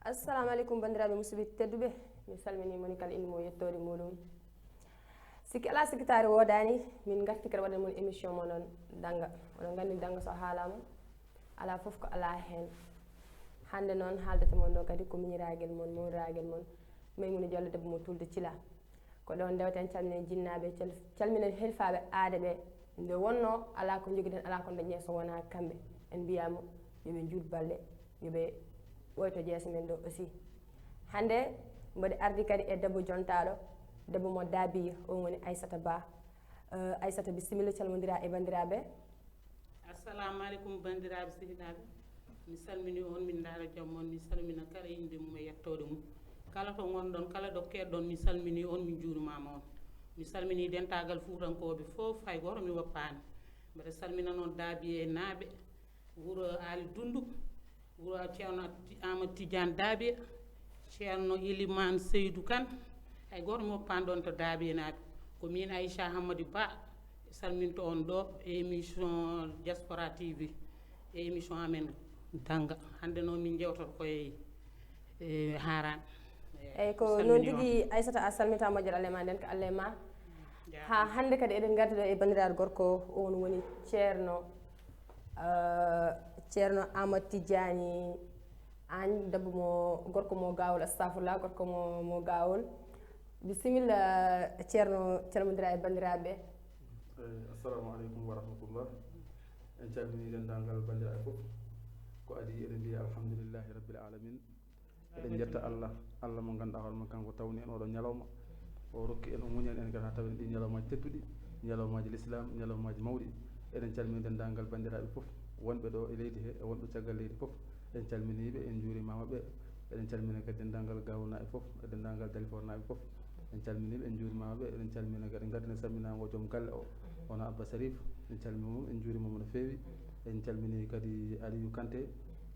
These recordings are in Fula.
assalamu alaikum bandiraɓe musidɓe tedduɓe mi salmini moni kala inde mum yettode muɗum sikki ala sikkitare wodani min garti kadi waɗan mon émission mo noon danga oɗon gandi danga so haalama ala foof ko ala hen hande noon haaldata mon ɗo kadi ko miñiraguel mon mawiraguel mon Maimouna Diallo debbo mo tulde Thila ko ɗon dewten calminen jinnaɓe calminen helfaɓe aada ɓe nde wonno ala ko joguiɗen ala ko dañe so wona kamɓe en mbiyama yoɓe juut balɗe yoɓe ɓoyto jeese men ɗo aussi hande mboɗo ardi kadi e debbo jontaɗo debbo mo daabiya on woni Aissata Ba Aissata bisimilla calmodira e bandiraɓe. assalamu aleykum bandiraɓe sehilaɓe mi salmini on min daara joom moon mi salmina kala inde mum e yettode mum kala to gonɗon kala ɗo keɗɗon mi salmini on mi juurumama on mi salmini dentagal fuutankoɓe foof hay goto mi woppani mbeɗa salmina noon daabiye e naaɓe wuuro Ali Dundu wuuro ceerno Amadou Tidiane Daabiya ceerno Ilimane Seydou Kane hay goto mi woppani ɗon to Daabiya naaɓe ko min Aïcha Hammadou Ba salminto on ɗo e émission Diaspora TV e émission amen danga hande noon min jewtoto koye harane eyyi ko noon tigui Aissata a salmita moƴƴere Allah e ma nden ko Allah e ma ha hande kadi eɗen gardi ɗo e bandiraɗo gorko on woni ceerno Amadou Tidiani Agne debbo mo gorko mo gawol astafurlah gorko mo gawol bisimilla ceerno calmodira e bandiraɓe. assalamu aleykum wa rahmatullah en calmini dendagal bandiraɓe foof ko adi eɗen mbiya alhamdulillahi rabbil alamin eɗen jetta allah mo ganduɗa hoorema kanko tawni en oɗo ñalawma o rokki en o muñani en kadi ha tawen ɗi ñalawmaji tedduɗi ñalawmaji l'islam ñalawmaji mawɗi eɗen calmini dendagal bandiraɓe foof wonɓe ɗo e leydi he e wonɓe caggal leydi foof en calminiɓe en juurimamaɓe eɗen calmina kadi dendagal gawulnaɓe foof e dendagal Dalifort foof en calminiɓe en juurimamaɓe eɗen calmina kadi gardine salminago joom galle o wono Abba Sarif en calmini mum en juurimamo no feewi en calmini kadi Aliou Kanté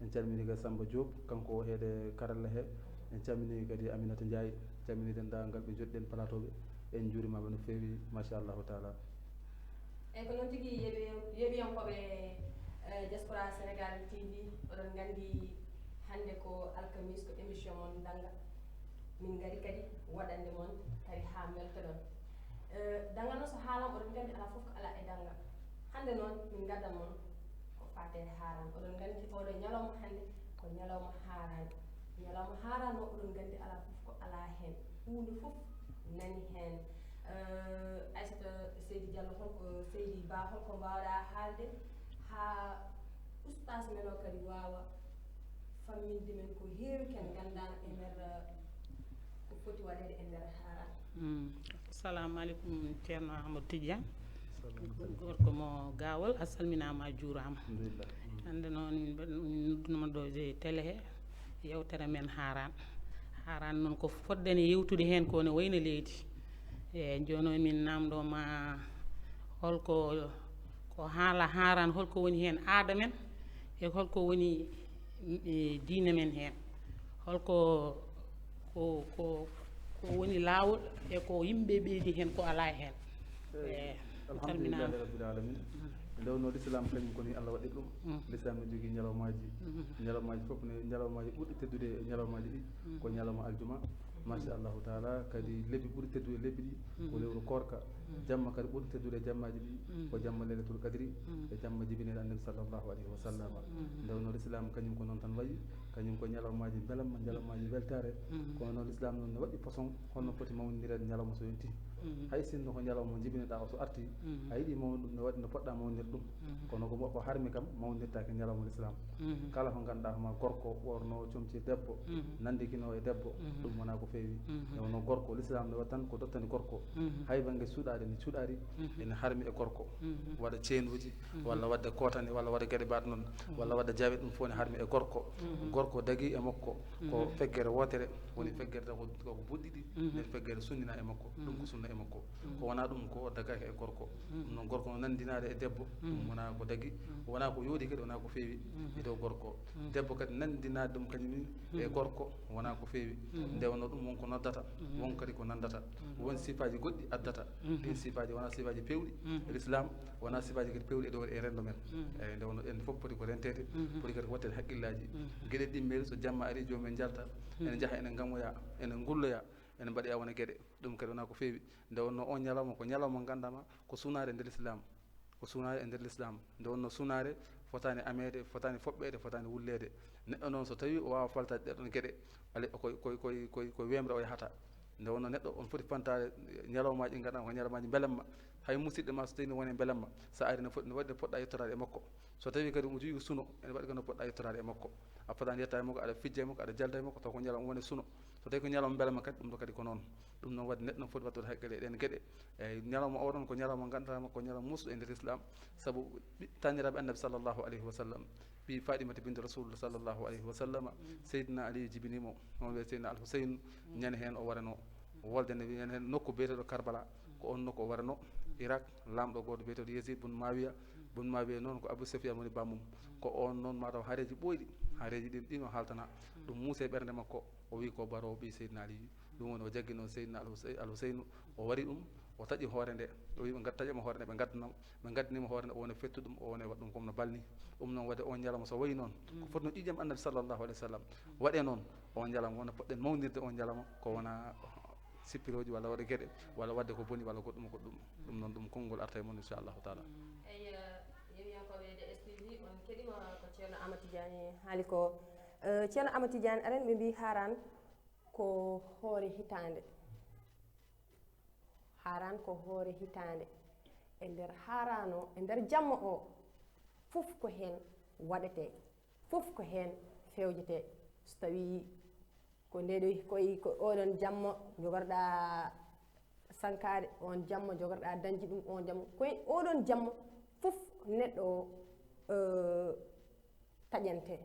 en calmini kadi Samba Diop kanko heede karalla he en calmini kadi Aminata Ndiaye calmini dendagal ɓe joɗɗen plateau ɓe en juurimaɓe no feewi machallahu taala. eyyi ko noon tigui yeeɓiyankoɓe Diaspora Sénégal TV oɗon gandi hande ko alkamis ko émission mon danga min gari kadi waɗande moon kadi ha beltoɗon danga noon so haalama oɗon gandi ala foof ko ala e danga hande noon min gaddan moon ko fate haran oɗon gandi oɗo ñalawma hande ko ñalawma harano oɗon gandi ala foof ko ala hen hunde foof nani hen Aissata Seydi Diallo holko Seydi Ba holko mbawɗa haalde ha ustas men o kadi wawa famminde men ko heewi ken gandano e nder ko foti waɗede e nder haran. assalamu aleykum ceerno Amadou Tidiane gorko mo gawol a salminama a juurama hande noon min noddunoma ɗo e télé he yewtere men haran noon ko fodɗen yewtude hen ko ne wayno leydi e joni min namdoma holko ko haala haran holko woni hen aada men e holko woni diine men hen holko ko woni lawol e ko yimɓe ɓeydi hen ko ala hen alhamdulillahi rabbil alamin ndewno l'islam kañum koni Allah waɗi ɗum l'islam ne jogui ñalawmaji foof ne ñalawmaji ɓurɗi teddude e ñalawmaji ɗi ko ñalawma aljuma machallahu taala kadi lebbi ɓuuri teddude lebbi ɗi ko lewru korka jamma kadi ɓuuri teddude e jammaji ɗi ko jamma leylatul qadri e jamma jibineɗo annabi sallllahu alayhi wa sallam ndewno l'islam kañum ko noon tan wayi kañum ko ñalawmaji belamma ñalawmaji weltare kono noon l'islam noon ne waɗi façon holno foti mawnidirede ñalawma so yonti hay sinno ko ñalawma jibineɗa o so arti a yiiɗi mawni ɗum ne waɗi no poɗɗa mawnir ɗum kono ko harmi kam mawnirtake ñalawma l'islam kala ko ganduɗa homa gorko ɓorno comci debbo nandikino e debbo ɗum wona ko feewi newno gorko l'islam ne waɗi tan ko dottani gorko hay banggue suuɗade ni cuuɗari ene harmi e gorko waɗa ceenuji walla wadde kotane walla waɗa gueɗe mbaɗe noon walla wadde jawe ɗum fof ne harmi e gorko dagui e makko ko feggere wotere woni feggere taw koko buɗɗiɗi nden feggere sunnina e makko ɗum ko sunna e makko ko wona ɗum ko daggaki e gorko ɗum noon gorko no nandinade e debbo ɗum wona ko dagui wona ko yooɗi kadi wona ko feewi e dow gorko debbo kadi nandinade ɗum kañum e gorko wona ko feewi nde wonno ɗum wonko noddata won kadi ko nandata won sifaji goɗɗi addata ɗin sifaji wona sifaji pewɗi l'islam wona sifaji kadi pewɗi e ɗo e rendo men eyyi nde wonno en fof poti ko rentede poti kadi ko wattede haqqillaji gueɗe ɗimmel so jamma ari jomumen jalta ene jaaha ene gammoya ene gulloya ene mbaɗoya wona gueɗe ɗum kadi wona ko feewi nde wonno on ñalawma ko ñalawma gandama ko sunare e nder l'islam ko sunare e nder l'islam nde wonno sunare fotani amede fotani foɓɓede fotani wullede neɗɗo noon so tawi o wawa faltade ɗeɗon gueɗe ale koye wemre o yahata nde wonno neɗɗo on foti fantade ñalawmaji ɗi ganduɗa ko ñalawmaji belamma hay musidɗo ma so tawi ne woni belamma sa ari ne waɗi poɗɗa yettorade e makko so tawi kadi omo jogui suno ene waɗi kono poɗɗa yettorade e makko a fotani yetta e makko aɗa fijja e makko aɗa jalda e makko taw ko ñalawma woni suno so tawi ko ñalawma belamma kadi ɗum ɗo kadi ko noon ɗum noon wadde neɗɗo foti wattude haqqille e ɗen gueɗe eyyi ñalawma oɗon ko ñalawma ganduɗa ko ñalawma musɗo e nder islam saabu taniraɓe annabi sallllahu alayhi wa sallam ɓi Fatimata binte rasulullah sallllahu alayhi wa sallama seydina ali jibinimo on wiye seydina al huseynu ñande hen o warano wolde ne ñande hen nokku biyeteɗo Karbala ko on nokku o warano Irak lamɗo goto biyeteɗo Yezid bun Mawiya noon ko Abou Sufyan woni bammum ko on noon mataw haareji ɓoyɗi haareji ɗin o haltana ɗum muuse ɓernde makko o wi ko barowo ɓi seydina ali ɗum woni o jaggi noon seydina al huseynu o wari ɗum o taƴi hoore nde o wi ɓe taƴama hoore nde ɓe gaddinima hoore nde o wone fettu ɗum o wone waɗ ɗum comme no balni ɗum noon wadde on ñalawma so wayi noon ko foti no ƴiƴam annabi sallllahu alayhi wa sallam waɗe noon on ñalawma wona poɗɗen mawdirde on ñalawma ko wona sippiroji walla waɗa gueɗe walla wadde ko boni walla goɗɗum ɗum noon ɗum konngol arta e moon inchallahu taala eyyi yewiyankoɓe DSTV on keɗima ko ceerno Amadou Tidiane haali ko ceerno Amadou Tidiane aren ɓe mbi haran ko hoore hitande haran ko hoore hitande e nder harano e nder jamma o fof ko hen waɗete fof ko hen fewjete so tawi ko ndeɗo ko oɗon jamma jogorɗa sankade on jamma jogorɗa dañji ɗum on jamma koye oɗon jamma fof neɗɗo taƴante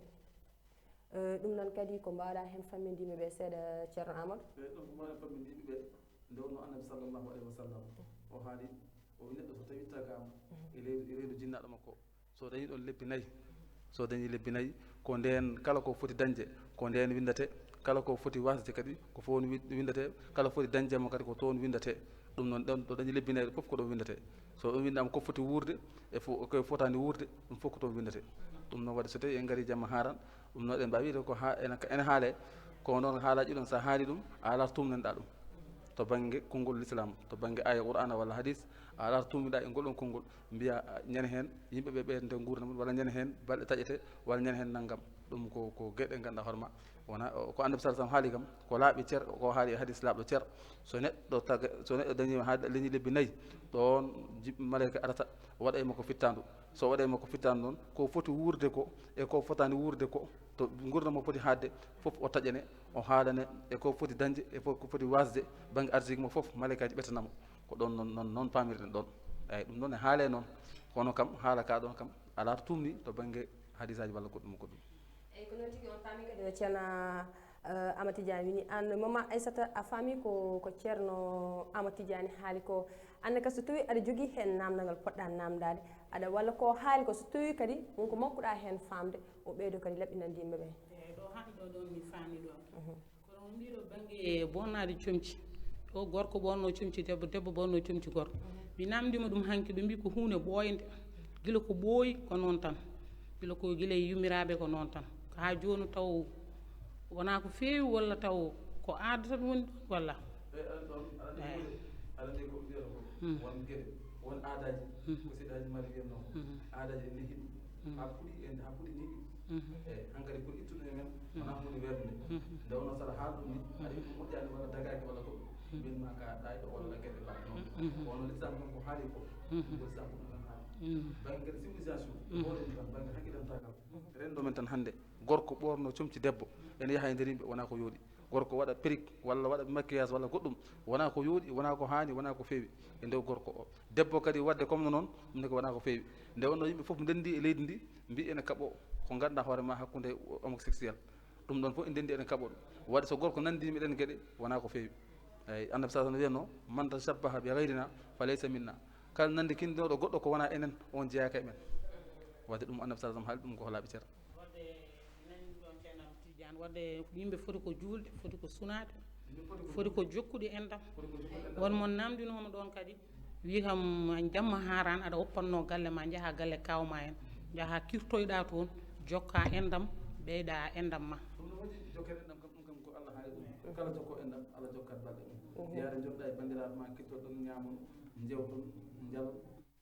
ɗum noon kadi ko mbawɗa hen fammindimiɓe seeɗa ceerno Amadou ɗum ko mbawɗa fammindimiɓe nde wonno annabi sallllahu alayhi wa sallam o haali o wi neɗɗo so tawi tagama e leydu jinnaɗo makko so dañi ɗon lebbi nayyi so dañi lebbi nayyi ko nden kala ko foti dañde ko nden windate kala ko foti wasde kadi ko fof windate kala foti dañdemo kadi ko toon windate ɗum noon ɗon ɗo dañi lebbi nayyi fof ko ɗon windate so ɗum windama ko foti wurde e ko fotani wurde ɗum fof ko toon windate ɗum noon wadde so tawi en gari jamma haran ɗum noon eɗen mbawi wiide ko ene haale ko noon haalaji ɗon sa haali ɗum a ala tumnanɗa ɗum to banggue konngol l'islam to banggue aya qur'ana walla hadis a ala tummiɗa e ngolɗon konngol mbiya ñande hen yimɓeɓe ɓeyde gurdam mum walla ñande hen balɗe taƴete walla ñande hen naggam ɗum ko gueɗe ganduɗa hoorema wona ko annabi sallam haali kam ko laaɓi ceer ko haali e hadis laaɓɗo ceer so neɗɗo dañima ha leñi lebbi nayyi ɗon malayika arata waɗa e makko fittandu so waɗa e makko fittandu noon ko foti wurde ko e ko fotani wurde ko to gurdam mo foti haadde fof o taƴane o haalane e ko foti dañde e ko foti wasde banggue arsigue mo fof malayikaji ɓetanamo ko ɗon noon pamirɗen ɗon eyyi ɗum noon e haale noon kono kam haala ka ɗon kam ala to tumni to banggue hadisaji walla goɗɗum eyyi ko noon tigui on faami kadi no ceerno Amadou Tidiane wini an mama Aissata a faami ko ceerno Amadou Tidiane haali ko anne ka so tawi aɗa jogui hen namdagal poɗɗa namdade aɗa walla ko haali ko so tawi kadi wonko makkuɗa hen famde o ɓeydo kadi laɓɓinande yimɓeɓe eyyi ɗo hanɗo ɗon mi faami ɗon kono mbiɗo banggue bonnade comci o gorko bonno comci debbo debbo bonno comci gorko mi namdima ɗum hanki ɓe mbi ko hunde ɓooyde guila ko ɓooyi ko noon tan guila ko guila e yummiraɓe ko noon tan ha joni taw wona ko feewi walla taw ko aada tan woni ɗon walla alade ko mbiyata ko won gueɗe won aadaji ko seeɗaji mari wiyatno ko aadaji e nehiɗi ha puɗi niɗi eyyi hankkadi pour ittude men wona hunde werde nde wonno saɗa haal ɗum ni aɗa yiɗum moƴƴani walla dagaki walla ko mbinma ka ɗayɗo walla gueɗe mbaɗe noon wono l'islam tan ko haali ko ko l'islam ko ɗum haali banggue civilisation oɗen tan banggue haqqilantakal rendo men tan hannde gorko ɓorno comci debbo ene yaaha e nder yimɓe wona ko yooɗi gorko waɗa perruque walla waɗa maquillage walla goɗɗum wona ko yooɗi wona ko haani wona ko feewi e ndew gorko o debbo kadi wadde comme no noon ɗum ne ko wona ko feewi nde wonno yimɓe fof ndendi e leydi ndi mbi ene kaɓo ko ganduɗa hoore ma hakkude homosexuel ɗum ɗon fof en ndendi ene kaɓo ɗum wadde so gorko nandimi ɗen gueɗe wona ko feewi eyi annabi sa wiyatno man tashabbaha bi gayrina fa laysa minna kala nande kinnoɗo goɗɗo ko wona enen on jeeyaka e men wadde ɗum annabi sa haali ɗum ko laaɓi ceer wadde nani ɗon ceerno Tidiane wadde yimɓe foti ko juulde foti ko sunade foti ko jokkude endam wonmo namdinoma ɗon kadi wi kam jamma haran aɗa woppanno galle ma jaaha galle kawma en jaaha kirtoyɗa toon jokka endam ɓeyɗa endam ma ɗum no waɗi jokkere endam kam ɗum kam ko Allah haali ɗum kala jokko endam Allah jokkat balɗe mum yaade joɗɗa e bandiraɓe ma kittoɗon ñamon jewton jalon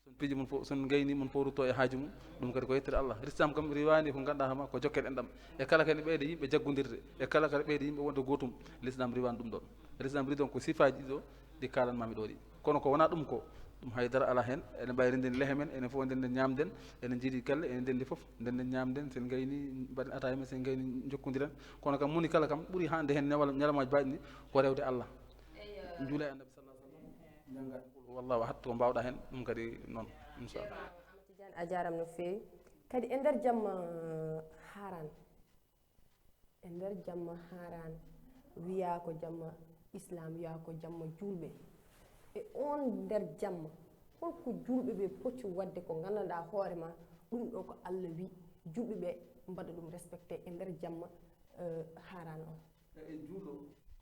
son piiji mum fof son gayni mon fof rutto e haaju mum ɗum kadi ko yettere Allah l'islam kam riwani ko ganduɗa hama ko jokkere endam e kala kadi ɓeyde yimɓe jaggodirde e kala kadi ɓeyde yimɓe wonde gotum l'islam riwani ɗum ɗon l'islam ri ɗon ko sifaji ɗiɗo ɗi kalanmami ɗo ɗi kono ko wona ɗum ko ɗum haydara ala hen ene ɓayri nden lehe men enen fof nden ñamden enen jiiɗi galle enen ndendi fof nden ñamden sen gayni mbaɗen ataye men sen gayni jokkodiren kono kam moni kala kam ɓuuri hande hen ñalamaji baɗi ni ko rewde Allah juula e annabi sallah sallam jangga wallahu ahad ko mbawɗa hen ɗum kadi noon inchallah Tidiane a jaram no fewi kadi e nder jamma haran e nder jamma haran wiya ko jamma islam wiya ko jamma julɓe e on nder jamma holko julɓe ɓe poti wadde ko gandanɗa hoore ma ɗum ɗo ko Allah wi julɓe ɓe mbaɗa ɗum respecté e nder jamma haran o e juulɗo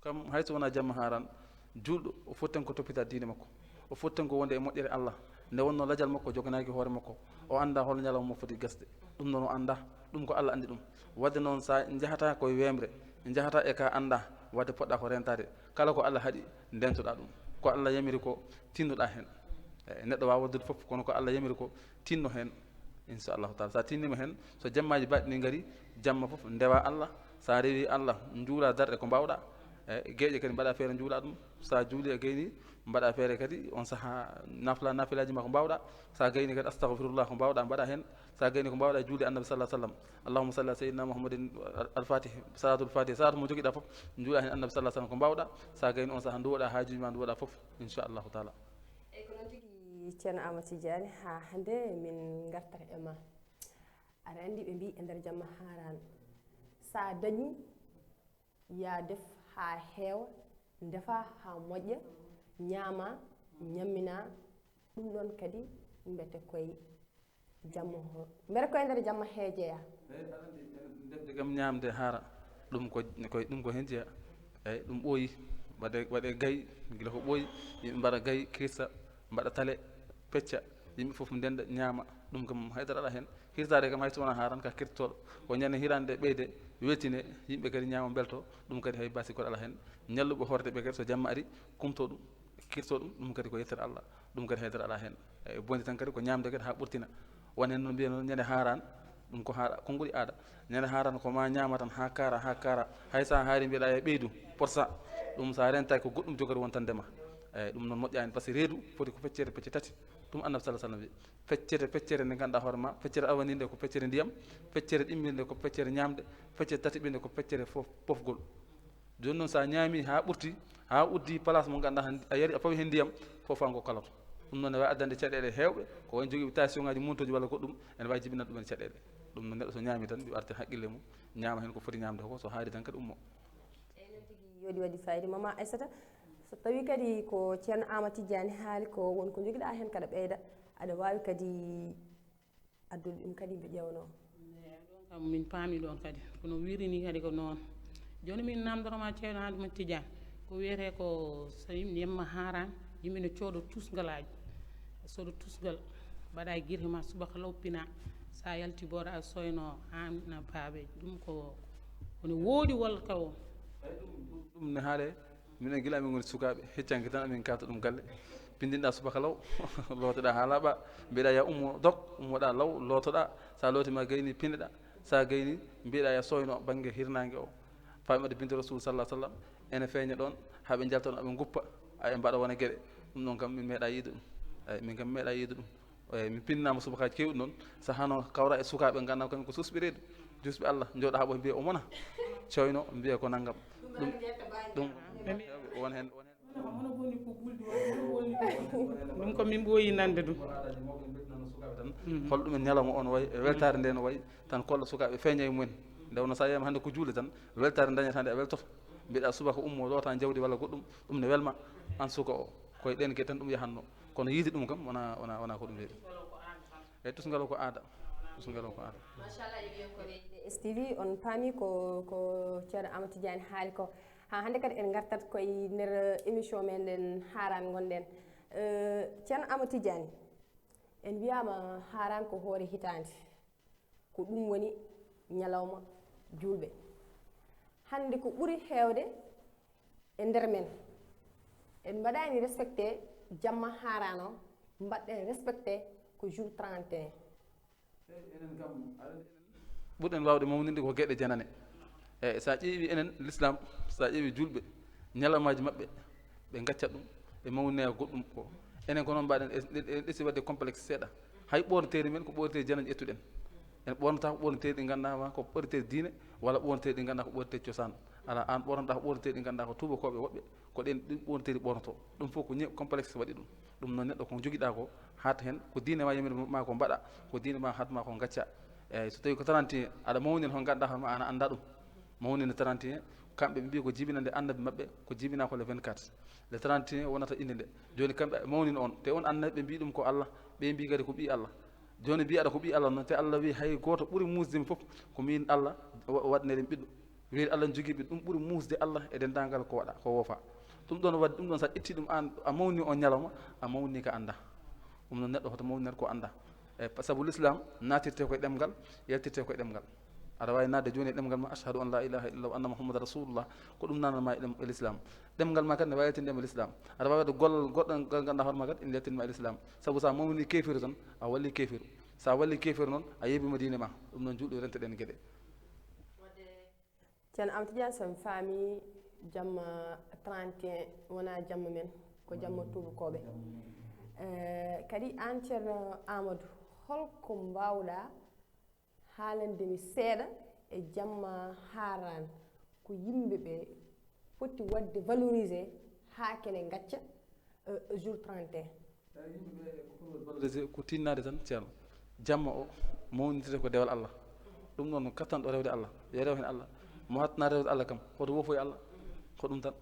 kam hayso wona jamma haran juulɗo o fotten ko toppita diine makko o fotten ko wonde e moƴƴere Allah nde wonno ladial makko joganaki hoore makko o anda hol ñalawma mo foti gasde ɗum noon o anda ɗum ko Allah andi ɗum wadde noon sa jahata koye wemre jahata e ka anda wadde poɗɗa ko rentade kala ko Allah haaɗi ndentoɗa ɗum ko Allah yamiri ko tinnoɗa hen neɗɗo wawa waddude foof kono ko Allah yamiri ko tinno hen inchallahu taala sa tinnima hen so jammaji baɗi ni gaari jamma foof ndewa Allah sa rewi Allah juula darɗe ko mbawɗa gueƴe kadi mbaɗa feere juula ɗum sa juuli e gayni mbaɗa feere kadi on saaha nafilaji ma ko mbawɗa sa gayni kadi astahfirullah ko mbawɗa mbaɗa hen sa gayni ko mbawɗa juuli annabi sallah sallam allahumma salli ala sayyidina mouhammadin alfatih salatul fatih salatu mo joguiɗa foof juula hen annabi sallah sallam ko mbawɗa sa gayni on saaha duwoɗa hajuji ma duwoɗa foof inchallahu taala eyyi ko noon tigui ceerno Amadou Tidiane ha hande min gartata e ma aɗa andi ɓe mbi e nder jamma haran sa dañi ya def ha heewa defa ha moƴƴa ñaama ñammina ɗum ɗon kadi mbete koye jamma o mbere koye nder jamma heejeya eyyi aɗa andi defde kam ñamde haara ɗum ko hen jeeya eyyi ɗum ɓooyi waɗe gayi guila ko ɓooyi yimɓe mbaɗa gayi kirsa mbaɗa tale pecca yimɓe foof ndenda ñaama ɗum kam haydara ala hen hirtade kam hayso wona haran ka kirtoɗo ko ñande hirande ɓeyde weltine yimɓe kadi ñaama belto ɗum kadi hay basi koɗe ala hen ñalluɓe horde ɓe kadi so jamma ari kumto ɗum kirto ɗum kadi ko yettere Allah ɗum kadi haydara ala hen eyyi bondi tan kadi ko ñamde kadi ha ɓurtina won hen noon mbiya noon ñande haran ɗum ko haara ko ɓuuri aada ñande haran ko ma ñama tan ha kara hay sa haari mbiyeɗa e ɓeydu porsa ɗum sa rentaki ko goɗɗum jogori won tan ndema eyyi ɗum noon moƴƴani par ce que reedu foti ko feccere pecce tati ɗum annabi sallah sallam wi feccere nde ganduɗa hoore ma feccere awaninde ko feccere ndiyam feccere ɗimminde ko feccere ñamde feccere tatiɓinde ko feccere pofgol joni noon sa ñaami ha ɓurti ha uddi place mo ganduɗa a yari a fawi hen ndiyam fofan ko kalato ɗum noon ne wawi addande caɗele hewɓe ko woni joguiɓe station ngaji montoji walla goɗɗum ene wawi jibinande ɗumen caɗele ɗum noon neɗɗo so ñaami tan yo artir haqqille mum ñaama hen ko foti ñamde ko so haari tan kadi ummo eyyi noon tigui yooɗi waɗi fayida mama Aissata so tawi kadi ko ceerno Amadou Tidiane haali ko wonko joguiɗa hen kada ɓeyda aɗa wawi kadi addude ɗum kadi mbe ƴewno ɗon kam min paami ɗon kadi kono wirini kadi ko noon joni min namdoroma ceerno Amadou Tidiane ko wiyete ko so yimɓe yemma haran yimɓe ne cooɗo tusgalaji soɗo tusgal mbaɗa guirhe ma subaka lawpina sa yalti boɗa a soyno amna baabe ɗum ko woni woodi walla kaw ɗum ne haale minen guila amin goni sukaɓe heccanke tan amin kata ɗum galle pindinɗa subaka law lootoɗa ha laaɓa mbiɗa ya ummo dog ummoɗa law lootoɗa sa lootima gayni pindeɗa sa gayni mbiɗa ya soyno banggue hirnangue o famiɗe binte rasul sallah sallam ene feeña ɗon haaɓe jaltono aɓe guppa aɓe mbaɗa wona gueɗe ɗum ɗon kam min meeɗa yiide ɗum eyyi min kam mi meeɗa yiide ɗum eyyi min pinnama subakaji kewɗi noon sahano kawra e sukaɓe gandam kamen ko susɓe reedu jusɓe Allah jooɗo ha ɓo mbiya o mona coyno mbiya ko naggam ɗum won hen ɗum ko min ɓooyi nande ɗum hol ɗumen ñalawma on wayi weltare nde no wayi tan kolla sukaɓe feeña e mumen nde wonno sa yiyama hannde ko juule tan weltare dañata nde a weltoto mbiɗa subaka ummo loota jawdi walla goɗɗum ɗum ne welma an suka o koye ɗen ke tan ɗum yahanno kono yiide ɗum kam wona ko ɗum weeɗi eyyi tusngalo ko aada tusngalo ko aada machallah eɓiyen koɓe STV on paami ko ceerno Amadou Tidiani haali ko ha hannde kadi en gartat koye nder émission meɗen haaran gonɗen ceerno Amadou Tidiani en wiyama haaran ko hoore hitande ko ɗum woni ñalawma julɓe hannde ko ɓuri heewde e nder men en mbaɗani respecté jamma haaran o mbaɗɗen respecté ko jour 31 enen kam ɓurɗen wawde mawninde ko gueɗe janane eyyi sa ƴeewi enen l'islam sa ƴeewi julɓe ñalawmaji maɓɓe ɓe gaccat ɗum ɓe mawninaya goɗɗum ko enen ko noon mbaɗen en ɗesi wadde complexe seeɗa hay ɓorneteeri men ko ɓorneteeri janaji ƴettuɗen en ɓornata ko ɓorneteeri ɗi ganduɗa ko ɓorneteeri diine walla ɓorneteeri ɗi ganduɗa ko ɓorneteeri cosaan ala an ɓornoɗa ko ɓorneteeri ɗi ganduɗa ko tubakoɓe woɓɓe ko ɗen ɗin ɓorneteeri ɓornoto ɗum fof ko complexe waɗi ɗum noon neɗɗo ko joguiɗa ko haata hen ko diine ma yamiri ma ko mbaɗa ko diine ma hatma ko gacca eyyi so tawi ko 31 aɗa mawnina ko ganduɗa hoorema ana anda ɗum mawnina 31 kamɓe ɓe mbi ko jibinande annabi maɓɓe ko jibina ko le 24 le 31 wonata inde nde joni kamɓe mawnina on te on annabi ɓe mbi ɗum ko Allah ɓe mbi kadi ko ɓi Allah joni mbiyaɗa ko ɓi Allah noon te Allah wi hay goto ɓuuri musdemi foof ko min Allah waɗneren ɓiɗɗo wiide Allah jogui ɓiɗɗo ɗum ɓuuri musde Allah e dendagal ko waɗa ko woofa ɗum ɗon wadde ɗum ɗon sa itti ɗum an a mawni on ñalawma a mawni ko anda ɗum noon neɗɗo hoto mawnirta ko anda e saabu l'islam natirte koye ɗemgal yaltirte koye ɗemgal aɗa wawi nadde joni e ɗemgal ma ashhadu an la ilaha illallah wa anna muhammadan rasulullah ko ɗum nananma e l'islam ɗemgal ma kadi ne wawi yaltinde e l'islam aɗa wawi wadde gollal goɗɗo ngal ganduɗa hoorema kadi ene yaltinma e l'islam saabu sa mawni kefiru tan a walli kefiru sa walli kefiru noon a yeɓima diine ma ɗum noon julɗo rente ɗen gueɗe ceerno Amadou Tidiani somi faami jamma 31 wona jamma men ko jamma tubakoɓe kadi an ceerno Amadou holko mbawɗa haalandemi seeɗa e jamma haaran ko yimɓe ɓe foti wadde valorisé ha kene gacca jour 31 valorisé ko tinnade tan ceerno jamma o mawnitirte ko dewal Allah ɗum noon kattanɗo rewde Allah yo rew hen Allah mo hattana rewde Allah kam hoto wofoye Allah ko ɗum tan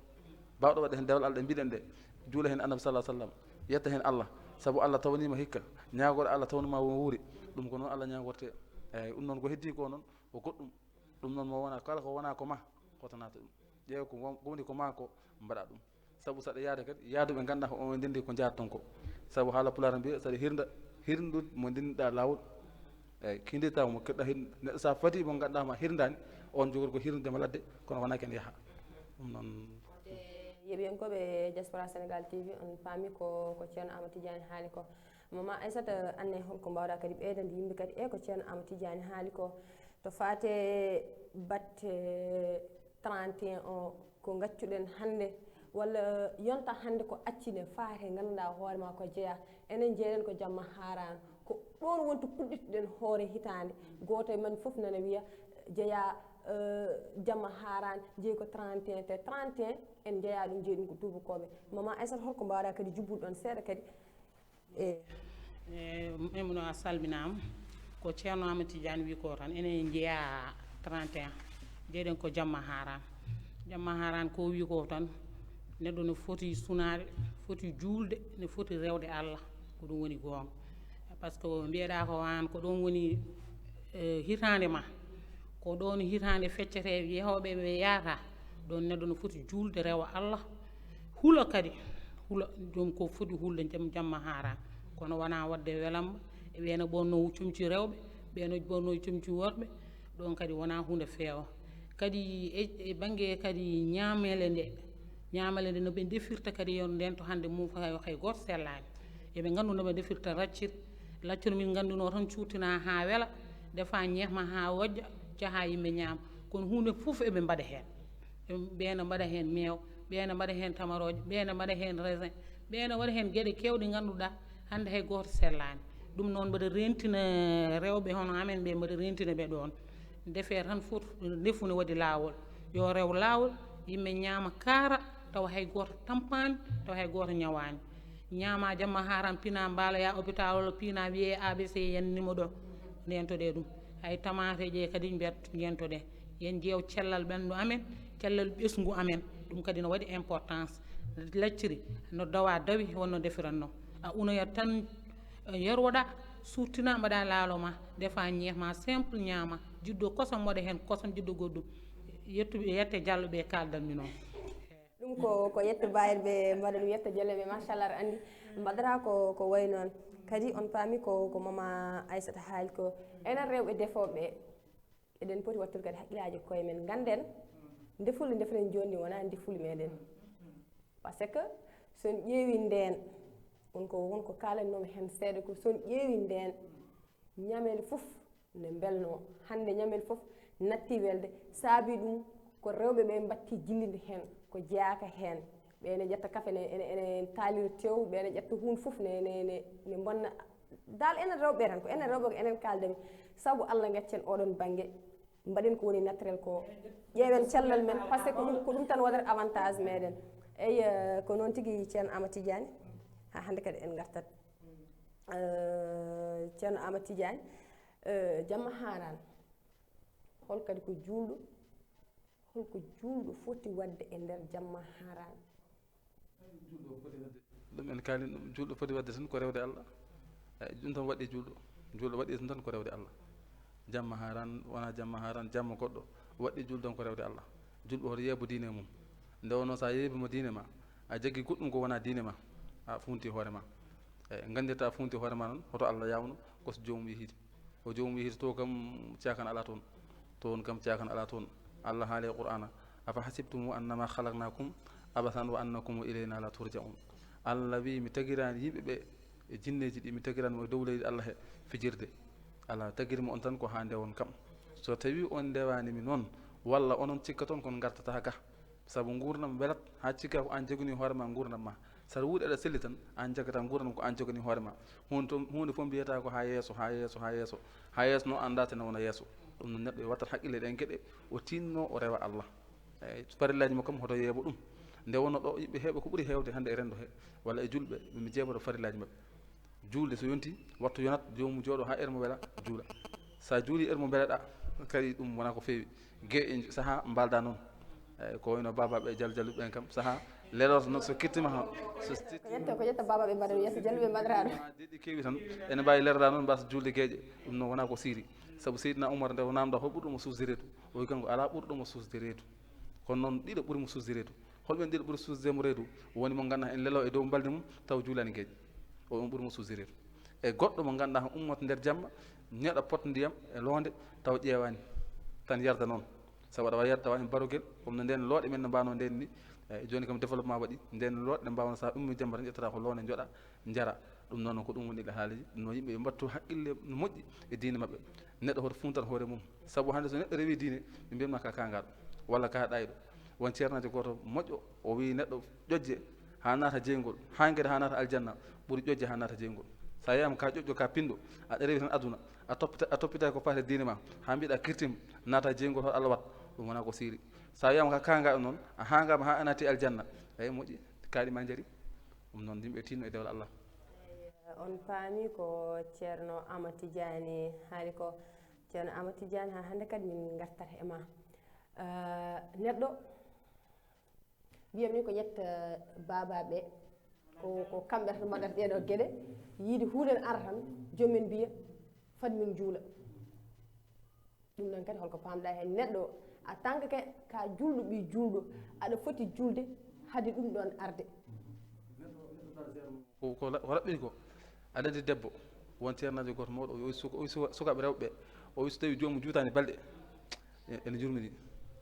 bawɗo waɗde hen dewal Allah ɗe mbiɗen ɗe juula hen annabi sallah sallam yetta hen Allah saabu Allah tawanima hikka ñagoɗo Allah tawanima won wuuri ɗum ko noon Allah ñagorte eyyi ɗum noon ko heddi ko noon ko goɗɗum ɗum noon mo wona kala ko wona ko ma koto nata ɗum ƴeewa ko woni ko ma ko mbaɗa ɗum saabu saɗa yaade kadi yaaduɓe ganduɗa ko on ndendi ko jaata ko saabu haala pulaar mbiya saɗa hirndude mo ndindiɗa lawol eyyi kindirta mo keɗɗa neɗɗo sa fati mo ganduɗa ma hirdani on jogori ko hirnudema ladde kono wona ken yaaha ɗum noon yeɓiyankoɓe diaspora sénégal tv on paami ko ceerno Amadou Tidiani haali ko mama Aissata anne holko mbawɗa kadi ɓeydande yimɓe kadi e ko ceerno Amadou Tidiani haali ko to fate batte 31 o ko gaccuɗen hannde walla yonta hannde ko accine faate ganduɗa hoorema ko jeeya enen jeeɗen ko jamma haarano ko ɗon wonto puɗɗituɗen hoore hitande goto e men foof nana wiya jeeya jamma haarani jeeyi ko 31 te 31 en jeeya ɗum jeeyi ɗum ko tubakoɓe mama Aissata holko mbawɗa kadi jubbude ɗon seeɗa kadi emno a salminama ko ceerno Amadou Tidiani wi ko tan enen jeeya 31 jeeɗen ko jamma haran ko wi ko tan neɗɗo ne foti sunade foti juulde ne foti rewde Allah ko ɗum woni goonga par ce que mbiyeɗa ko an ko ɗon woni hitande ma ko ɗon hitande feccete yehoɓe ɓe yaata ɗon neɗɗo ne foti juulde rewa Allah hula kadi hula ɗum ko foti hulde jamma haran kono wona wadde welamba e ɓeene ɓonno cumci rewɓe ɓeeno ɓonno cumci worɓe ɗon kadi wona hunde feewa kadi e banggue kadi ñamele nde no ɓe defirta kadi yon nden to hande mum hay goto sellani eɓe gandu no ɓe defirta laccir min ganduno tan cuutina ha weela defa ñeehma ha wojja jaaha yimɓe ñaama kono hunde fof eɓe mbaɗa hen ɓeene mbaɗa hen meew ɓeene mbaɗa hen tamaroje ɓeene mbaɗa hen raisin ɓeene waɗa hen gueɗe kewɗe ganduɗa hande hay goto sellani ɗum noon mbaɗa rentina rewɓe hono amen ɓe mbaɗa rentina ɓe ɗon defe tan fof ndefu ne waɗi lawol yo rew lawol yimɓe ñaama kaara tawa hay goto tampani tawa hay goto ñawani ñaama jamma haran pina mbaloya hôpital walla pina wiye ABC yennimo ɗo ndentoɗe ɗum hay tamate je kadi mbiyat jentoɗe yen ƴeew cellal ɓenɗo amen cellal ɓesngu amen ɗum kadi no waɗi importance lacciri no dawa dawi wonno defiranno a unoyat tan yerwoɗa surtina mbaɗa laalo ma defa ñeex ma simple ñaama jiddo kosam waɗa hen kosam jiddo goɗɗum yettuɓe yette jalluɓe kaldanmi noon ɗum ko yetto bayirɓe mbaɗa ɗum yetto jalluɓe machallah aɗa andi mbaɗata ko way noon kadi on paami ko mama Aissata haali ko enen rewɓe defoɓe eɗen poti wattude kadi haqqillaji koye men ganden ndefulde ndefuɗen joni wona ndefuli meɗen par ce que son ƴeewi nden wonko kalannomi hen seeɗa ko son ƴeewi nden ñamel fof ne belno hande ñamel fof natti welde saabi ɗum ko rewɓe ɓe mbatti jillinde hen ko jeeyaka hen ɓene ƴetta kafe ene taalira tew ɓene ƴetta hunde fof ne bonna dal enen rewɓe tan ko enen rewɓe ko enen kaldami saabu Allah gaccen oɗon banggue mbaɗen ko woni naturel ko ƴeewen cellal men par ce que ko ɗum tan waɗata avantage meɗen eyi ko noon tigui ceerno Amadou Tidiane ha hande kadi en gartat ceerno Amadou Tidiane jamma haran hol kadi ko julɗo holko julɗo foti wadde e nder jamma haran ɗum en kalin ɗum julɗo foti wadde tan ko rewde Allah eyyi ɗum tan waɗi julɗo waɗi ɗum tan ko rewde Allah jamma haran wona jamma haran jamma goɗɗo waɗi julɗo tan ko rewde Allah julɗo hoto yeebo diine mum nde wonno sa yeebimo diine ma a jaggi goɗɗum ko wona diine ma a funti hoore ma eyyi gandirta funti hoore ma noon hoto Allah yawno koso jomum yehiti o jomum yehiti to kam cakan ala toon kam cakan ala toon Allah haali qur'ana afa hasibtum annama khalaqnakum abathan wa annakum ilayna la turja'un Allah wi mi tagirani yimɓeɓe e jinneji ɗi mi tagirani e dow leydi Allah he fijirde ala tagirmi on tan ko ha ndewon kam so tawi on ndewanimi noon walla onon cikka toon kon gartata ga saabu gurdam welat ha cikka ko an jogani hoore ma gurdam ma saɗa wuuɗi aɗa selli tan an jagata gurdam ko an jogani hoore ma hunde fof mbiyata ko ha yeeso noon anda tene wona yeeso ɗum no neɗɗo wattat haqqille ɗen gueɗe o tinno o rewa Allah eyyi farillaji mo kam hoto yeeɓo ɗum nde wonno ɗo yimɓe heeɓe ko ɓuuri hewde hande e rendo he walla e julɓe mi jeeɓoto farillaji mabɓe julde so yonti wattu yonat jomum jooɗo ha mo weela juula sa juuli mo beeleɗa kadi ɗum wona ko feewi guee saaha mbalda noon eyyi ko wayno babaɓe jalluɓe ɓen kam saaha leloto noon so kettima ha ko yetta babaɓe mbaɗa yesso jalluɓe mbaɗata ɗum deɗɗi keewi tan ene mbawi lerda noon mbasa julde gueeƴe ɗum noon wona ko siiri saabu Seydina Oumar nde o namda hol ɓurɗomo susde reedu o wi kanko ala ɓurɗomo susde reedu kono noon ɗiɗo ɓuurimo susde reedu holɓen ɗiɗo ɓuuri susdemo reedu woni mo ganduɗa en lelo e dow balde mum taw juulani gueeƴe o on ɓuurimo susde reedu e goɗɗo mo ganduɗa ko ummoto nder jamma ñeɗa pot ndiyam e loonde taw ƴeewani tan yarda noon sabu aɗa wawi yarda tawa hen baroguel comme no nden looɗe men no mbano nden ni eyyi joni kam développement waɗi nden looɗe ɗe mbawno sa ummi jamma tan ƴettata ko loonde joɗa jara ɗum noon ko ɗum woni ɗe haaliji ɗum noon yimɓe ɓe mbattu haqqille no moƴƴi e diine mabɓe neɗɗo hoto funtat hoore mum saabu hande so neɗɗo rewi diine ɓe mbiyatma ka kangaɗo walla ka ɗayɗo won ceernajo goto moƴƴo o wi neɗɗo ƴoƴƴe ha naata jeygol ha gueɗe ha naata aljanna ɓuuri ƴoƴƴe ha naata jeygol sa yiyama ka ƴoƴƴo ka pindo aɗa rewi tan aduna a toppita ko fate diine ma ha mbiɗa kirtima naata jeygol hoto Allah wat ɗum wona ko siiri sa wiyama ka kangaɗo noon a hangama ha a naati aljanna eyyi moƴƴi kaaɗima jaari ɗum noon yimɓe tinno e dewal Allah on paami ko ceerno Amadou Tidiane haali ko ceerno Amadou Tidiane ha hande kadi min gartat e ma neɗɗo mbiyami ko ƴetta babaɓe ko kamɓe tan mbaɗata ɗeɗo gueɗe yiide hunde ne ara tan jomumen mbiya fadi min juula ɗum noon kadi holko pamɗa hen neɗɗo en tant que ka julɗo ɓi julɗo aɗa foti julde haade ɗum ɗon arde ko raɓɓini ko aɗa andi debbo won ceernajo goto mawɗo o sukaɓe rewɓe o wi so tawi jomum juutani balɗe ene jurmini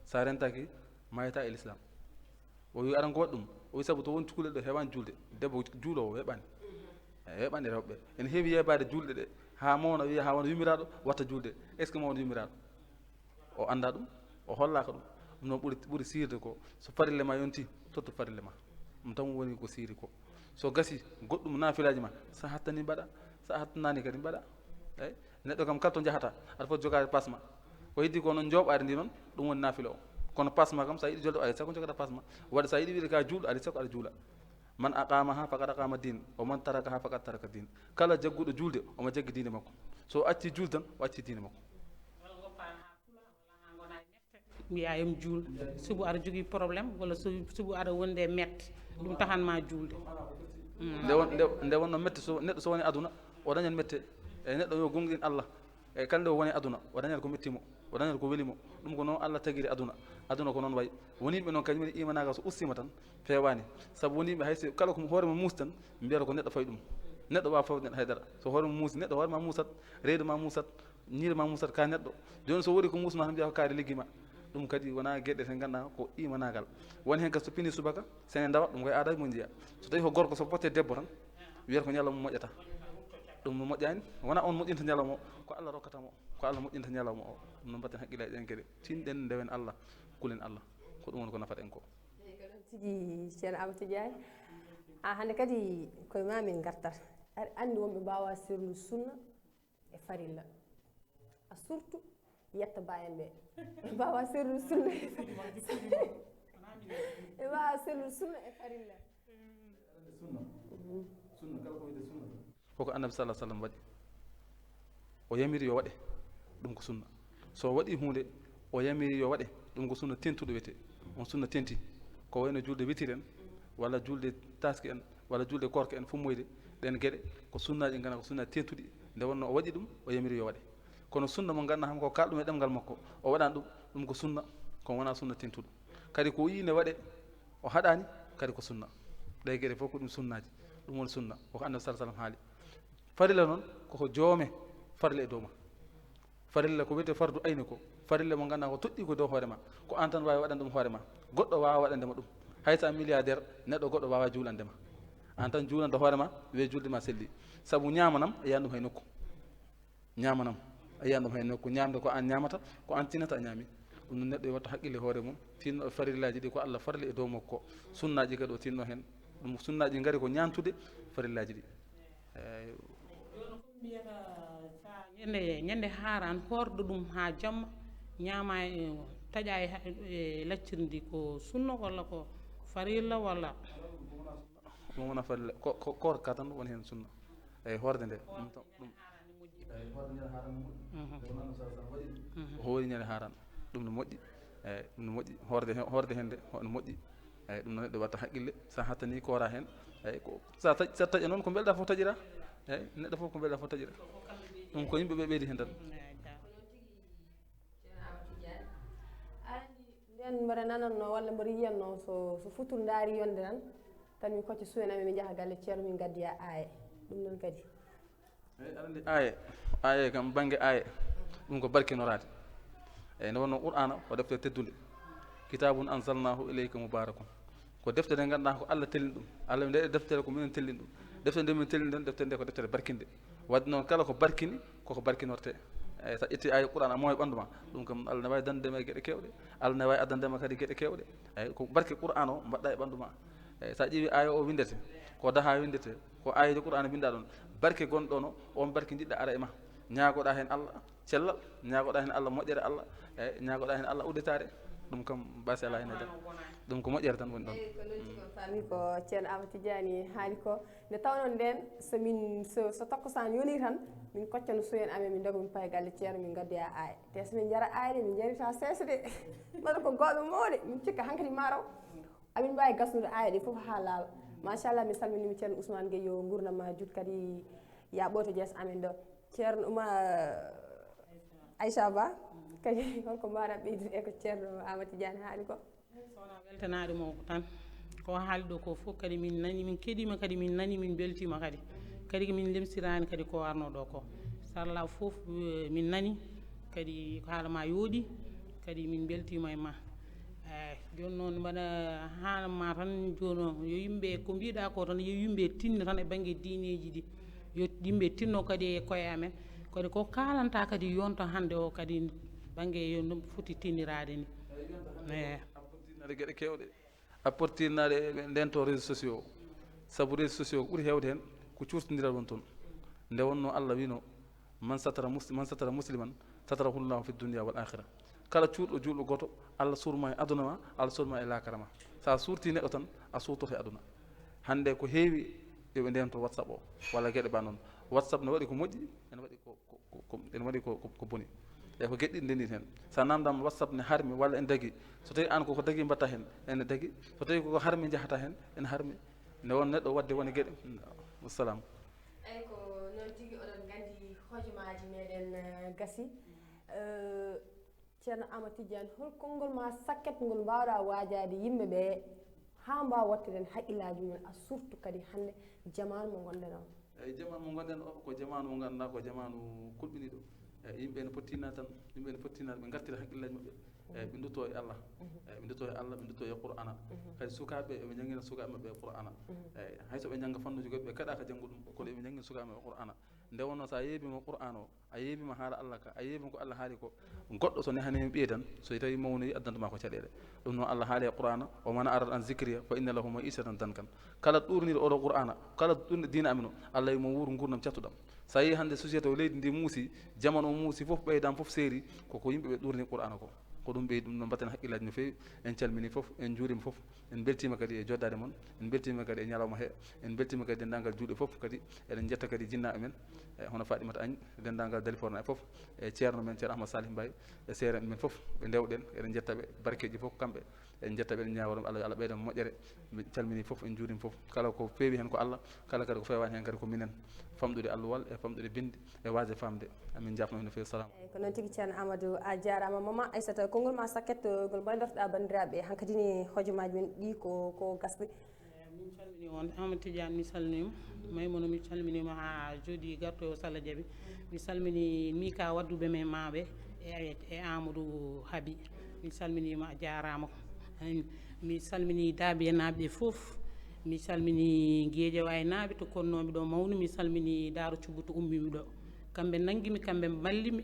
sa rentaki mayata e l'islam o wi aɗa waɗ ɗum o wi saabu to won cukalel ɗo heewani julde debbo juulowo weeɓani weeɓani rewɓe ene heewi yeebade julɗe ɗe ha mawna wiya ha wona yumiraɗo watta julde est ce que mawna yumiraɗo o anda ɗum o hollaka ɗum ɗum noon ɓuuri sirde ko so farille ma yonti tottu farille ma ɗum tan woni ko siiri ko so gasi goɗɗum nafilaji ma sa hattani mbaɗa sa hattanani kadi mbaɗa eyyi neɗɗo kam kala to jahata aɗa foti jogade pasma ko heddi ko noon jooɓade ndi noon ɗum woni nafila o kono pasma kam sa yiiɗi jolde alay sago jogata pasma waɗa sa yiiɗi wiide ka juulɗo alay sago aɗa juula man aqamaha faqad aqama din o man tarakaha faqad taraka din kala jagguɗo julde omo jaggi diine makko so acci julde tan o acci diine makko mbiya yom juul subu aɗa jogii probléme walla subu aɗa wonde metti ɗum tahanma juulde nde wonno mette neɗɗo so woni aduna o dañan mette eyi neɗɗo yo gonɗin Allah eyi kala nde o woni aduna o dañat ko mettimo o dañat ko welimo ɗum ko noon Allah tagiri aduna ko noon wayi woni yimɓe noon kañum imanaga so ustima tan fewani saabu woni yimɓe hayso kala ko hoore mum muusi tan mbiyata ko neɗɗo fayi ɗum neɗɗo wawa fawde neɗɗo haydara so hoore mum muusi neɗɗo hoore ma muusat reedu ma muusat ñiiri ma muusat ka neɗɗo joni so wori ko muusma tan mbiya ko kaari liggi ma ɗum kadi wona gueɗe te ganduɗa ko imanagal woni hen kadi so pini subaka sene dawa ɗum koye aadaji mo jiiya so tawi ko gorko so botte debbo tan wiyata ko ñalawma moƴƴata ɗum no moƴƴani wona on moƴƴinta ñalawma o ko Allah rokkatamo ko Allah moƴƴinta ñalawma o ɗum noon mbatten haqqillaji ɗen gueɗe tinɗen ndewen Allah kulen Allah ko ɗum woni ko nafata en ko eyi ko ɗon tigi ceerno Amadou Tidiani hannde kadi koye ma min gartat aɗa anndi wonɓe mbawa sirlu sunna e farilla a surtout yetta mbayen ɓe ɓe mbawa sirlu sunna ɓe mbawa sirlu sunna e farilla sunna kala ko wiyde sunna foko annabi sallah sallam waɗi o yamiri yo waɗe ɗum ko sunna so waɗi hunde o yamiri yo waɗe ɗum ko sunna tentuɗo wiyete on sunna tenti ko wayno julde witiri en walla julde taski en walla julde korka en fummoyde ɗen gueɗe ko sunnaji gana ko sunnaji tentuɗi nde wonno o waɗi ɗum o yamiri yo waɗe kono sunna mo ganduɗa ham ko kalɗum e ɗemgal makko o waɗani ɗum ko sunna ko wona sunna tentuɗo kadi ko yinde waɗe o haɗani kadi ko sunna ɗe gueɗe fof ko ɗum sunnaji ɗum woni sunna koko annabi sallah sallam haali farilla noon koko joome farilla e dow ma farilla ko wiyete fardu ayni ko farilla mo ganduɗa ko toɗɗi ko dow hoorema ko an tan wawi waɗan ɗum hoorema goɗɗo wawa waɗandema ɗum haysa milliardaire neɗɗo goɗɗo wawa juulandema an tan juulande hoorema wiye julde ma selli saabu ñamanam e yiyani ɗum hay nokku ñamanam a yiyani ɗum hay nokku ñamde ko an ñamata ko an tinata a ñaami ɗum noon neɗɗo watta haqqille hoore mum tinno e farillaji ɗi ko Allah farli e dow makko sunnaji kadi o tinno hen ɗum sunnaji gaari ko ñantude farillaji ɗi joni ko mbiyata sa ñande haaran horde ɗum ha jamma ñaama taƴa e lacciri ndi ko sunna walla ko farilla walla ɗum wona farilla korka tan woni hen sunna eyyi horde nde ɗum eyyi horde ñande haran waɗi o hoori ñande haran ɗum no moƴƴi eyyi ɗum no moƴƴi horde hen nde no moƴƴi eyyi ɗum noon neɗɗo watta haqqille sa hattani koora hen eyyi ko sa taƴa noon ko belɗa fof taƴira eyyi neɗɗo fof ko belɗa fof taƴira ɗum ko yimɓeɓe ɓeydi hen tan nden mbaɗa nananno walla mbaɗa yiyanno so futur daari yonde tan tan min kocca suwen amen min jaaha galle ceerno min gaddiya aaye ɗum noon kadi eyyi aɗa andi aaye kam banggue aaye ɗum ko barkinorade eyyi nde wonno qur'ana ko deftere teddude kitabun anzalnahu ilayka mubarakun ko deftere nde ganduɗa ko Allah tellini ɗum Allah nde deftere ko minen tellini ɗum deftere nde min tellini ɗen deftere nde ko deftere barkinde wadde noon kala ko barkini koko barkinorte eyyi sa ƴetti aya qur'an a moye ɓanduma ɗum kam Allah ne wawi dandema e gueɗe kewɗe Allah ne wawi addandema kadi gueɗe kewɗe eyyi ko barke qur'an o mbaɗɗa e ɓanduma eyyi sa ƴeewi aya o windete ko daha windete ko ayaji qur'an binda ɗon barke gonɗon o on barke jiɗɗa ara e ma ñagoɗa hen Allah cellal ñagoɗa hen Allah moƴƴere Allah eyyi ñagoɗa hen Allah udditare ɗum kam basi ala hen e ɗum ko moƴƴere tan woni ɗon eyyi ko noon ko faami ko ceerno Amadou Tidiani haali ko nde tawno nden somin so takkusan yoni tan min koccano suyen amen min doga min paye galle ceerno min gaddoya aaye te somin jara aaye de min jarita seesa de mbaɗa ko goɓe mawɗe min cikka hankkadi maraw amin mbawi gasnude aaye ɗe foof ha laaɓa machallah mi salminima ceerno Ousmane Gueye yo gurdama juut kadi ya ɓoto jees amen ɗo ceerno Aïcha Ba kadi holko mbaɗa ɓeydude e ko ceerno Amadou Tidiani haali ko sowona weltanade mo tan ko haali ɗo ko fof kadi min nani min keeɗima kadi min nani min beltima kadi min lemsirani kadi ko warno ɗo ko sallah fof min nani kadi ko haalama yooɗi kadi min beltima e ma eyyi joni noon mbaɗa haalama tan joni yo yimɓe ko mbiɗa ko tan yo yimɓe tinno tan e banggue diineji ɗi yo yimɓe tinno kadi e koye amen kadi ko kalanta kadi yonta hande o kadi banggue yo ɗum foti tinnirade ni eyyi apportinade gueɗe kewɗe apportinade nden to réseaux sociaux saabu réseaux sociaux ko ɓuuri hewde hen ko curtodiral won toon nde wonno Allah wino man satara musliman satarahu llahu fi dunia wal akhira kala cuuɗo julɗo goto Allah surma e aduna ma Allah surma e lakara ma sa surti neɗɗo tan a surtoto e aduna hande ko heewi yoɓe ndento WhatsApp o walla gueɗe ba noon WhatsApp ne waɗi ko moƴƴi ene waɗi ene waɗi ko boni e ko geɗɗi ndeni hen sa namdama whatsapp ne harmi walla en dagui so tawi an koko dagui mbatta hen ene dagui so tawi koko harmi jahata hen ene harmi nde won neɗɗo wadde woni gueɗe wassalamu. eyi ko noon tigui oɗon gandi hojomaji meɗen gasi ceerno Amadou Tidiane hol konngol ma sakket ngol mbawɗa wajade yimɓeɓe ha mbawa wattude haqqillaji mumen a surtout kadi hande jamanu mo gonɗen o. eyyi jamanu mo gonɗen o ko jamanu mo ganduɗa ko jamanu kulɓiniɗo eyyi yimɓe ne pottina tan yimɓe ne pottina ɓe gartira haqqillaji mabɓe eyyi ɓe dutto e Allah eyyi ɓe dutto e Allah ɓe dutto e Qur'ana kadi sukaɓe eɓe jangguina sukaɓe mabɓe e Qur'ana eyyi hayso ɓe jangga fannuji goɗɗi ɓe kaɗaka janggo ɗum kono eɓe jangguina sukaɓe mabɓe e Qur'ana nde wonno sa yeebima Qur'an o a yeebima haala Allah ka a yeebima ko Allah haali ko goɗɗo so nehanima ɓiye tan so tawi mawnoyi addantuma ko caɗele ɗum noon Allah haali e Qur'ana o man arad an zicria fa inna lahu ma'isatan dankan kala ɗurnide oɗo Qur'ana kala ɗurne dina amin o Allah yimo wuuro gurdam cattuɗam sa yeehi hande société o leydi ndi muusi jamanu o muusi foof ɓeydama foof seeri koko yimɓeɓe ɗurni Qur'ana ko ɗum ɓeydi ɗum noon mbatten haqqillaji no fewi en calmini foof en juurima foof en beltima kadi e joddade moon en beltima kadi e ñalawma he en beltima kadi dendagal juuɗe foof kadi eɗen jetta kadi jinnaɓe men e hono Fatimata Agne dendagal Daliforna e foof e ceerno men ceerno Ahmad Salih Mbaye e seere men foof ɓe dewɗen eɗen jettaɓe barkeji foof kamɓe en jettaɓe eɗen ñagorom Allah Allah ɓeydan moƴƴere ɓe calmini foof en juurima foof kala ko feewi hen ko Allah kala kadi ko fewani hen kadi ko minen famɗude alluwal e famɗude binde e wasde famde amin jafno hen no fewi salam. ko noon tigui ceerno Amadou a jarama mama Aissata konngol ma sakket ngol ɓoydortoɗa bandiraɓe hankkadine hojomaji men ɗi ko gasɗi. min calmini on Amadou Tidiane mi salminima Maymouna mi calminima ha jooɗi garto o Salla Diaby mi salmini Mika wadduɓe men maɓe e Amadou Haby mi salminima a jarama mi salmini Daabé naɓe foof mi salmini Guédiawaye naɓe to konnoɓe ɗo mawni mi salmini Daaro Cubbu to ummimi ɗo kamɓe nanguimi kamɓe ballimi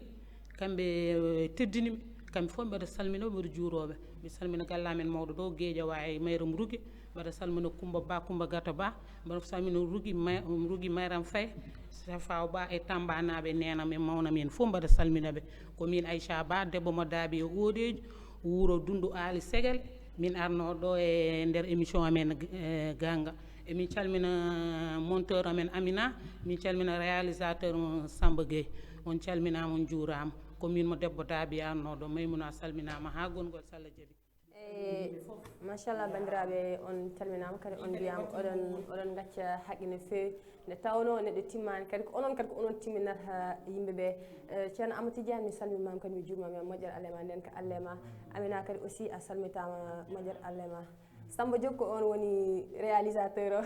kamɓe teddinimi kamɓe fof mbeɗa salminoɓe mbeɗa juuroɓe mi salmina gallamen mawɗo ɗo Guédiawaye Mayram Rougui mbeɗa salmina Coumba Ba Coumba Gata Ba mbeɗa salmina Rougui Mayram Faye Safaw Ba e Tamba naɓe nena men mawna men fof mbeɗa salminaɓe komin Aïcha Ba debbo mo Daabé e Oɗeji wuuro Dundu Ali Segel min arno ɗo e nder émission amen ganga emin calmina monteur amen Amina min calmina réalisateur Samba Gueye on calminama on juurama komin mo debbo Daabé arno ɗo Maymouna salminama ha gongol Salla Diaby machallah bandiraɓe on calminama kadi on mbiyama oɗon gacca haqqi no fewi nde tawno neɗɗo timmani kadi ko onon onon timminata yimɓeɓe ceerno Amadou Tidiane mi salminimama kadi mi juurmama e moƴƴere Allah ma nden ko Allah e ma Amina kadi aussi a salmitama moƴƴere Allah e ma Samba Diop ko on woni réalisateur o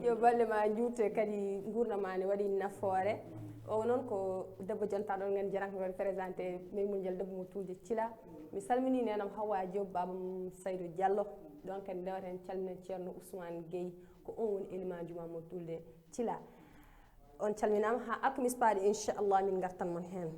yo balle ma juurte kadi gurdama ne waɗi nafoore o noon ko debbo jontaɗo gen jaranko waɗi présenté Maymouna Diallo debbo mo tuuje Thila mi salmini nenam Hawa Diop babam Saydou Diallo donc kadi ndewten calminen ceerno Ousmane Gueye ko on woni élément juma mo tulde Thila on calminama ha alkamis paaɗi inchallah min gartan mon hen